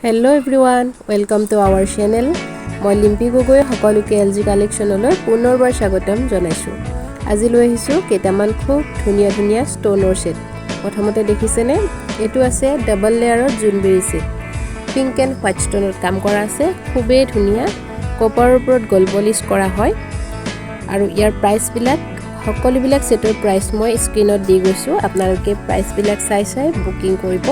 Hello everyone, welcome to our channel. মই লিম্পি গগৈ সকলোকে LG কালেকশনলৈ পুনৰবাৰ স্বাগতম জনাইছো। আজি লৈ আহিছো কেইটামান খুব ধুনীয়া ধুনীয়া ষ্টনৰ সেট। প্ৰথমতে দেখিছেনে এটো আছে ডাবল লেয়াৰৰ জুনবেৰী সেট। পিংক এণ্ড হোৱাইট ষ্টনৰ কাম কৰা আছে, খুবেই ধুনীয়া। কপাৰৰ ওপৰত গোল্ড পলিশ কৰা হয় আৰু ইয়াৰ প্ৰাইস বিলাক সকলোবিলাক সেটৰ প্ৰাইস মই স্ক্ৰিনত দি গৈছো। আপোনালোকে প্ৰাইস বিলাক চাই বুকিং কৰিব।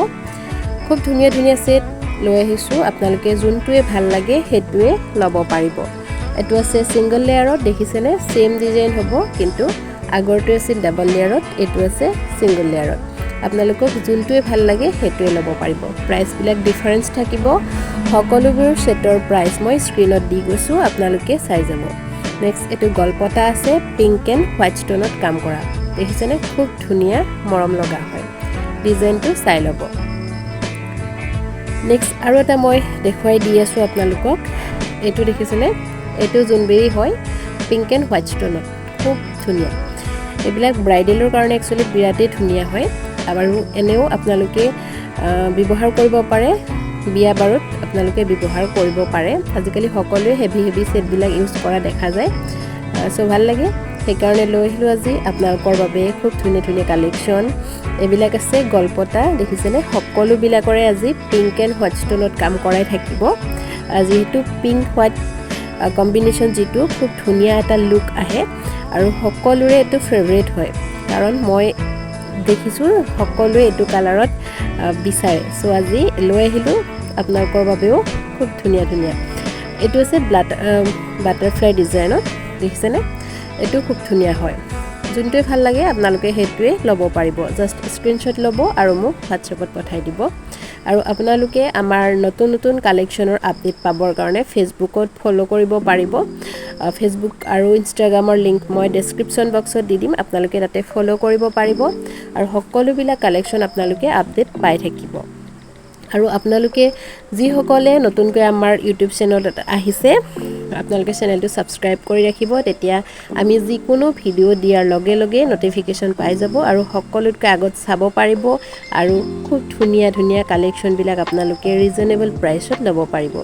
খুব ধুনীয়া ধুনীয়া সেট লৈ আহিছো, আপোনালোকে যোনটোৱে ভাল লাগে হেতুৱে লব পাৰিব। এটো আছে সিঙ্গল লেয়াৰত, দেখিছেনে সেম ডিজাইন হ'ব, কিন্তু আগৰটো আছিল ডাবল লেয়াৰত, এটো আছে সিঙ্গল লেয়াৰত। আপোনালোকক যোনটোৱে ভাল লাগে হেতুৱে লব পাৰিব। প্ৰাইস বিলাক ডিফাৰেন্স থাকিব। সকলোবোৰ সেটৰ প্ৰাইস মই স্ক্ৰিনত দি গৈছো, আপোনালোকে চাই যাব। নেক্সট এটো গলপটা আছে, পিংক এণ্ড হোৱাইট ষ্টনত কাম কৰা। দেখিছেনে খুব ধুনীয়া মৰম লগা হয়। ডিজাইনটো চাই লব। নেক্সট আৰু এটা মই দেখুৱাই দি আছো আপোনালোকক। এটো দেখিছেনে এটো জুনবেৰী হয়, পিংক এণ্ড হোৱাইট ষ্টনত খুব ধুনীয়া। এইবিলাক ব্ৰাইডেলৰ কাৰণে একচুয়ালি বিৰাটেই ধুনীয়া হয় আৰু এনেও আপোনালোকে ব্যৱহাৰ কৰিব পাৰে। বিয়া বাৰত আপোনালোকে ব্যৱহাৰ কৰিব পাৰে। আজিকালি সকলোৱে হেভি সেট বিলাক ইউজ কৰা দেখা যায়, সো ভাল লাগে। সেইকাৰণে লৈ আহিলো আজি আপোনালোকৰ বাবে খুব ধুনীয়া ধুনীয়া কালেকশন। এবিলাক আছে গলপটা, দেখিছেনে সকলো বিলাকৰে আজি পিংক এণ্ড হোৱাইট ষ্টনত কাম কৰাই থাকিব। যেহেতু পিংক হোৱাইট কম্বিনেশ্যন যিটো খুব ধুনীয়া এটা লুক আহে আৰু সকলোৰে এটো ফেভাৰিট হয়, কাৰণ মই দেখিছো সকলোৱে এটো কালাৰত বিচাৰে। সো আজি লৈ আহিলো আপোনালোকৰ বাবেও খুব ধুনীয়া ধুনীয়া। এটো আছে বাটাৰফ্লাই ডিজাইনত, দেখিছেনে এটো খুব ধুনীয়া হয়। যোনটোৱে ভাল লাগে আপোনালোকে হেতুৱে লব পাৰিব। জাস্ট স্ক্ৰিনশ্বট লব আৰু মোক WhatsAppত পঠাই দিব। আৰু আপোনালোকে আমাৰ নতুন নতুন কালেকশনৰ আপডেট পাবৰ কাৰণে ফেসবুকত ফলো কৰিব পাৰিব। ফেসবুক আৰু ইনষ্টাগ্ৰামৰ লিংক মই ডেসক্ৰিপচন বক্সত দি দিম, আপোনালোকে তাতে ফলো কৰিব পাৰিব আৰু সকলোবিলাক কালেকশন আপোনালোকে আপডেট পাই থাকিব। আৰু আপোনালোকে যি সকলে নতুনকৈ আমাৰ ইউটিউব চেনেলত আহিছে, আপোনালোকে চেনেলটো সাবস্ক্ৰাইব কৰি ৰাখিব। তেতিয়া আমি যিকোনো ভিডিও দিয়াৰ লগে লগে নটিফিকেশন পাই যাব আৰু সকলোতকৈ আগত চাব পাৰিব। আৰু খুব ধুনীয়া ধুনীয়া কালেকশন বিলাক আপোনালোকে ৰিজনেবল প্ৰাইসত লব পাৰিব।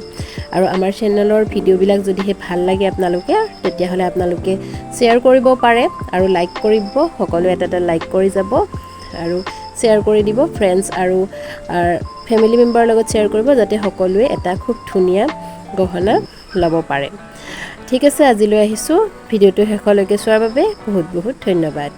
আৰু আমাৰ চেনেলৰ ভিডিও বিলাক যদিহে ভাল লাগে আপোনালোকে, তেতিয়া হলে আপোনালোকে শ্বেয়াৰ কৰিব পাৰে আৰু লাইক কৰিব। সকলো এটা লাইক কৰি যাব আৰু শ্বেয়াৰ কৰি দিব। ফ্ৰেন্ডছ আৰু ফ্যামিলি মেম্বাৰৰ লগত শ্বেয়াৰ কৰিব, যাতে সকলোৱে এটা খুব ধুনীয়া গহনা লব পাৰে। ঠিক আছে, আজিলৈ আহিছো। ভিডিওটো শেষলৈকে চোৱাৰ বাবে বহুত বহুত ধন্যবাদ।